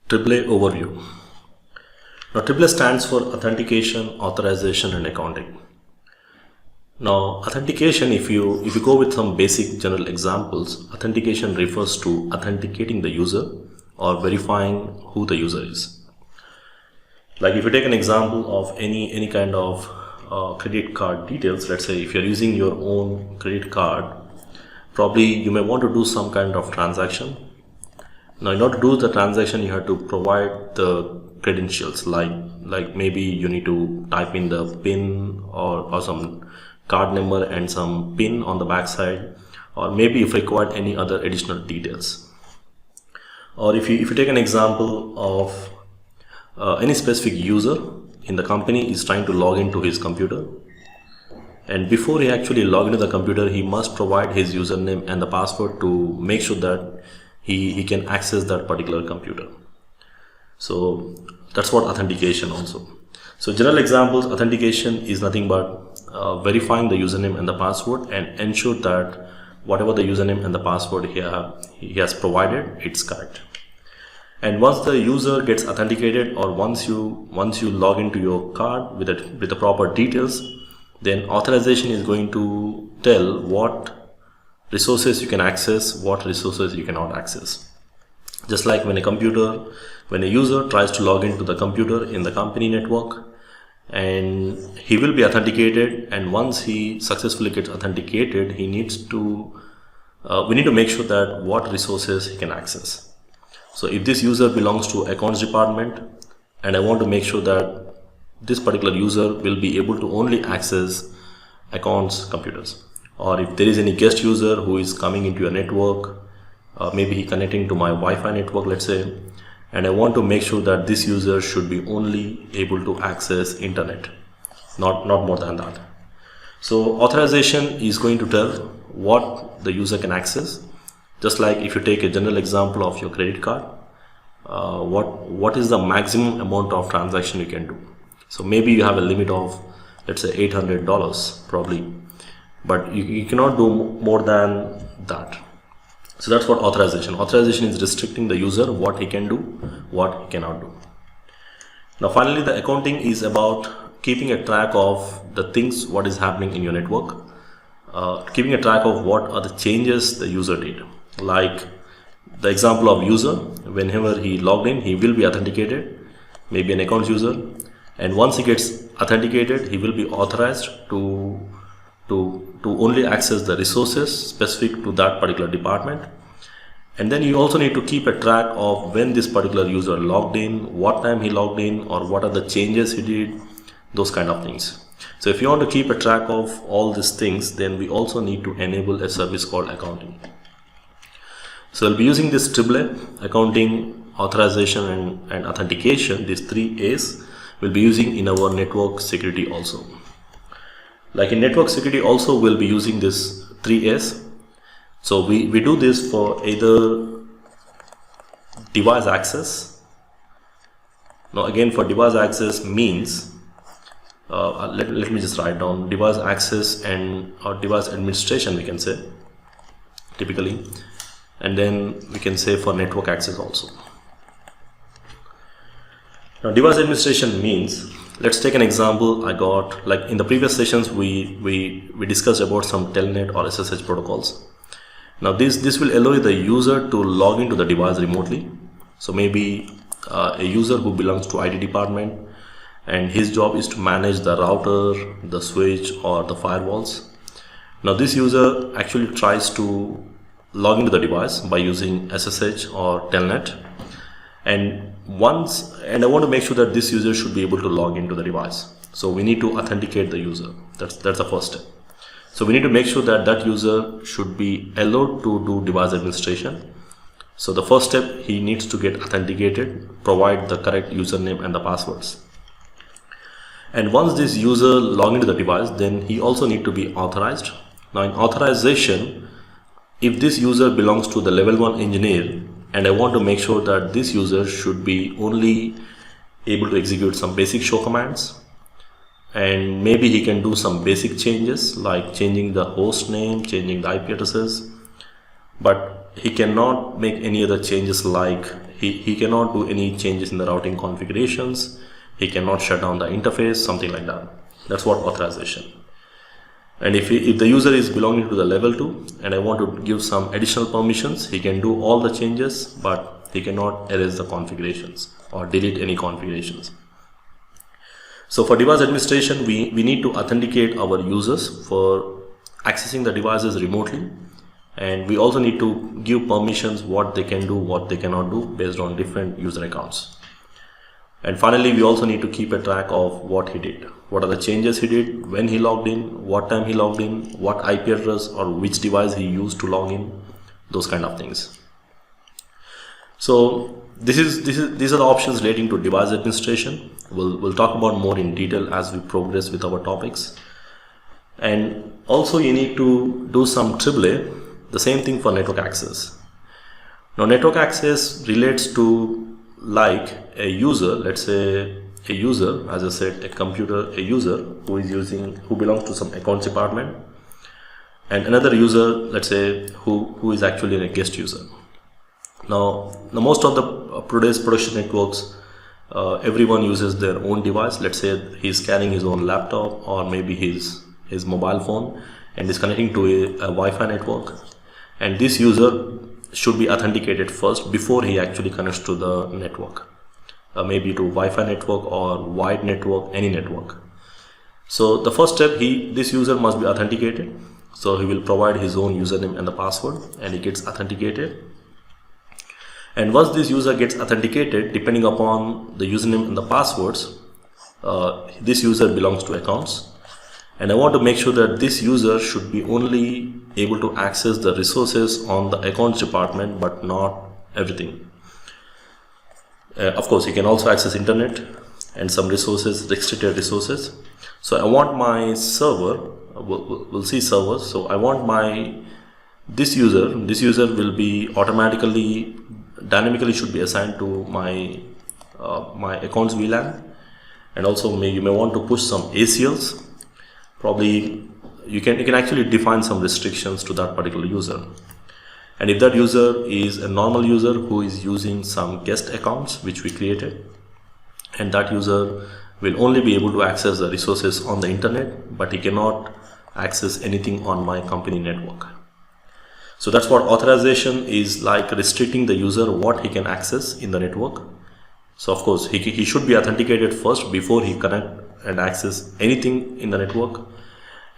AAA overview. Now AAA stands for Authentication, Authorization and Accounting. Now authentication, if you go with some basic general examples, authentication refers to authenticating the user or verifying who the user is. Like if you take an example of any kind of credit card details, let's say if you're using your own credit card, probably you may want to do some kind of transaction. Now in order to do the transaction, you have to provide the credentials, like maybe you need to type in the PIN or some card number and some PIN on the backside, or maybe if required any other additional details. Or if you take an example of any specific user in the company is trying to log into his computer, and before he actually log into the computer, he must provide his username and the password to make sure that he can access that particular computer. So that's what authentication also. So general examples, authentication is nothing but verifying the username and the password and ensure that whatever the username and the password he has provided, it's correct. And once the user gets authenticated, or once you log into your card with the proper details, then authorization is going to tell what resources you can access, what resources you cannot access. Just like when a user tries to log into the computer in the company network, and he will be authenticated, and once he successfully gets authenticated, we need to make sure that what resources he can access. So if this user belongs to accounts department, and I want to make sure that this particular user will be able to only access accounts computers, or if there is any guest user who is coming into your network, maybe he connecting to my Wi-Fi network, let's say, and I want to make sure that this user should be only able to access internet, not more than that. So authorization is going to tell what the user can access. Just like if you take a general example of your credit card, what is the maximum amount of transaction you can do? So maybe you have a limit of, let's say, $800 probably, but you cannot do more than that. So that's what authorization. Authorization is restricting the user, what he can do, what he cannot do. Now finally, the accounting is about keeping a track of the things, what is happening in your network, keeping a track of what are the changes the user did. Like the example of user, whenever he logged in, he will be authenticated, maybe an account user, and once he gets authenticated, he will be authorized to only access the resources specific to that particular department. And then you also need to keep a track of when this particular user logged in, what time he logged in, or what are the changes he did, those kind of things. So if you want to keep a track of all these things, then we also need to enable a service called accounting. So we'll be using this AAA, accounting, authorization and authentication, these 3 A's we'll be using in our network security also. Like in network security also, we'll be using this 3 A's. So we do this for either device access. Now again, for device access means, let me just write down device access or device administration, we can say typically, and then we can say for network access also. Now device administration means, let's take an example. I got, like in the previous sessions we discussed about some telnet or SSH protocols. Now this will allow the user to log into the device remotely. So maybe a user who belongs to IT department, and his job is to manage the router, the switch or the firewalls. Now this user actually tries to log into the device by using SSH or telnet, and I want to make sure that this user should be able to log into the device. So we need to authenticate the user. That's the first step. So we need to make sure that user should be allowed to do device administration. So the first step, he needs to get authenticated, provide the correct username and the passwords. And once this user log into the device, then he also need to be authorized. Now in authorization, if this user belongs to the level 1 engineer, and I want to make sure that this user should be only able to execute some basic show commands, and maybe he can do some basic changes like changing the host name, changing the IP addresses, but he cannot make any other changes like he cannot do any changes in the routing configurations. He cannot shut down the interface, something like that. That's what authorization. And if the user is belonging to the level 2 and I want to give some additional permissions, he can do all the changes, but he cannot erase the configurations or delete any configurations. So for device administration, we need to authenticate our users for accessing the devices remotely, and we also need to give permissions what they can do, what they cannot do based on different user accounts. And finally, we also need to keep a track of what he did. What are the changes he did, when he logged in, what time he logged in, what IP address or which device he used to log in, those kind of things. So these are the options relating to device administration. We'll talk about more in detail as we progress with our topics. And also you need to do some AAA, the same thing for network access. Now network access relates to like a user, let's say a user, as I said, a user who belongs to some accounts department, and another user, let's say, who is actually a guest user. Now most of the today's production networks, everyone uses their own device. Let's say he's carrying his own laptop or maybe his mobile phone and is connecting to a Wi-Fi network, and this user should be authenticated first before he actually connects to the network, maybe to Wi-Fi network or wide network, any network. So the first step, this user must be authenticated. So he will provide his own username and the password, and he gets authenticated. And once this user gets authenticated, depending upon the username and the passwords, this user belongs to accounts. And I want to make sure that this user should be only able to access the resources on the accounts department, but not everything. Of course, he can also access internet and some resources, restricted resources. So I want my server, we'll see servers. So I want this user will be dynamically should be assigned to my accounts VLAN. And also you may want to push some ACLs. Probably you can actually define some restrictions to that particular user. And if that user is a normal user who is using some guest accounts which we created, and that user will only be able to access the resources on the internet, but he cannot access anything on my company network. So that's what authorization is, like restricting the user what he can access in the network. So of course he should be authenticated first before he connect and access anything in the network.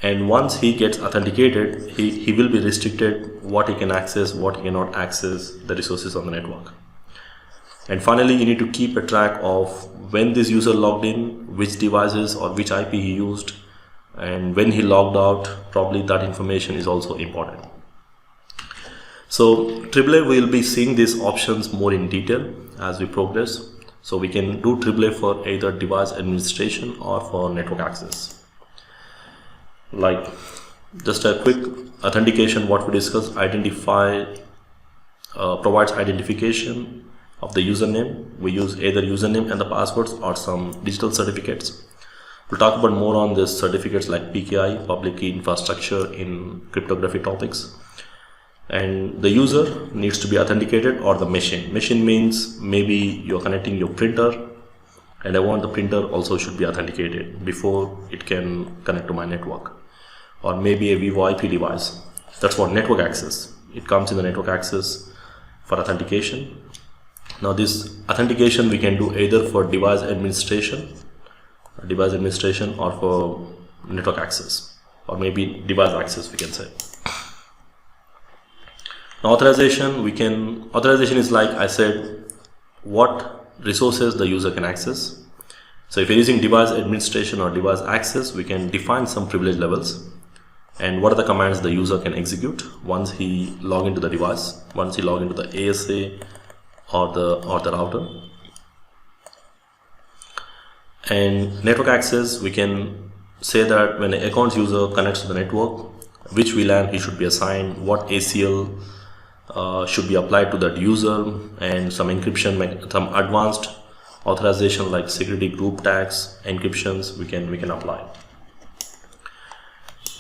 And once he gets authenticated, he will be restricted what he can access, what he cannot access, the resources on the network. And finally, you need to keep a track of when this user logged in, which devices or which IP he used, and when he logged out. Probably that information is also important. So AAA, we'll be seeing these options more in detail as we progress. So we can do AAA for either device administration or for network access. Like just a quick authentication, what we discussed, provides identification of the username. We use either username and the passwords or some digital certificates. We'll talk about more on this certificates like PKI, public key infrastructure, in cryptography topics. And the user needs to be authenticated, or the machine. Machine means maybe you're connecting your printer, and I want the printer also should be authenticated before it can connect to my network. Or maybe a VoIP device. That's what network access. It comes in the network access for authentication. Now this authentication we can do either for device administration or for network access, or maybe device access we can say. Now authorization is, like I said, what resources the user can access. So if you're using device administration or device access, we can define some privilege levels and what are the commands the user can execute once he log into the device, once he log into the ASA or the router. And network access, we can say that when an accounts user connects to the network, which VLAN he should be assigned, what ACL should be applied to that user, and some encryption, some advanced authorization like security group tags, encryptions we can apply.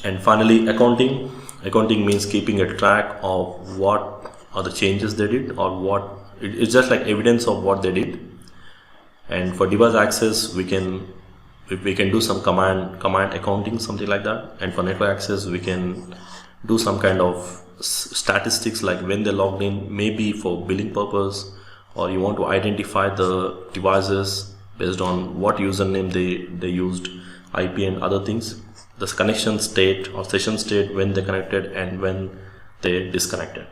And finally, accounting means keeping a track of what are the changes they did or what it's just like evidence of what they did. And for device access, we can do some command accounting, something like that. And for network access, we can do some kind of statistics, like when they logged in, maybe for billing purpose, or you want to identify the devices based on what username they used, IP and other things, the connection state or session state, when they connected and when they disconnected.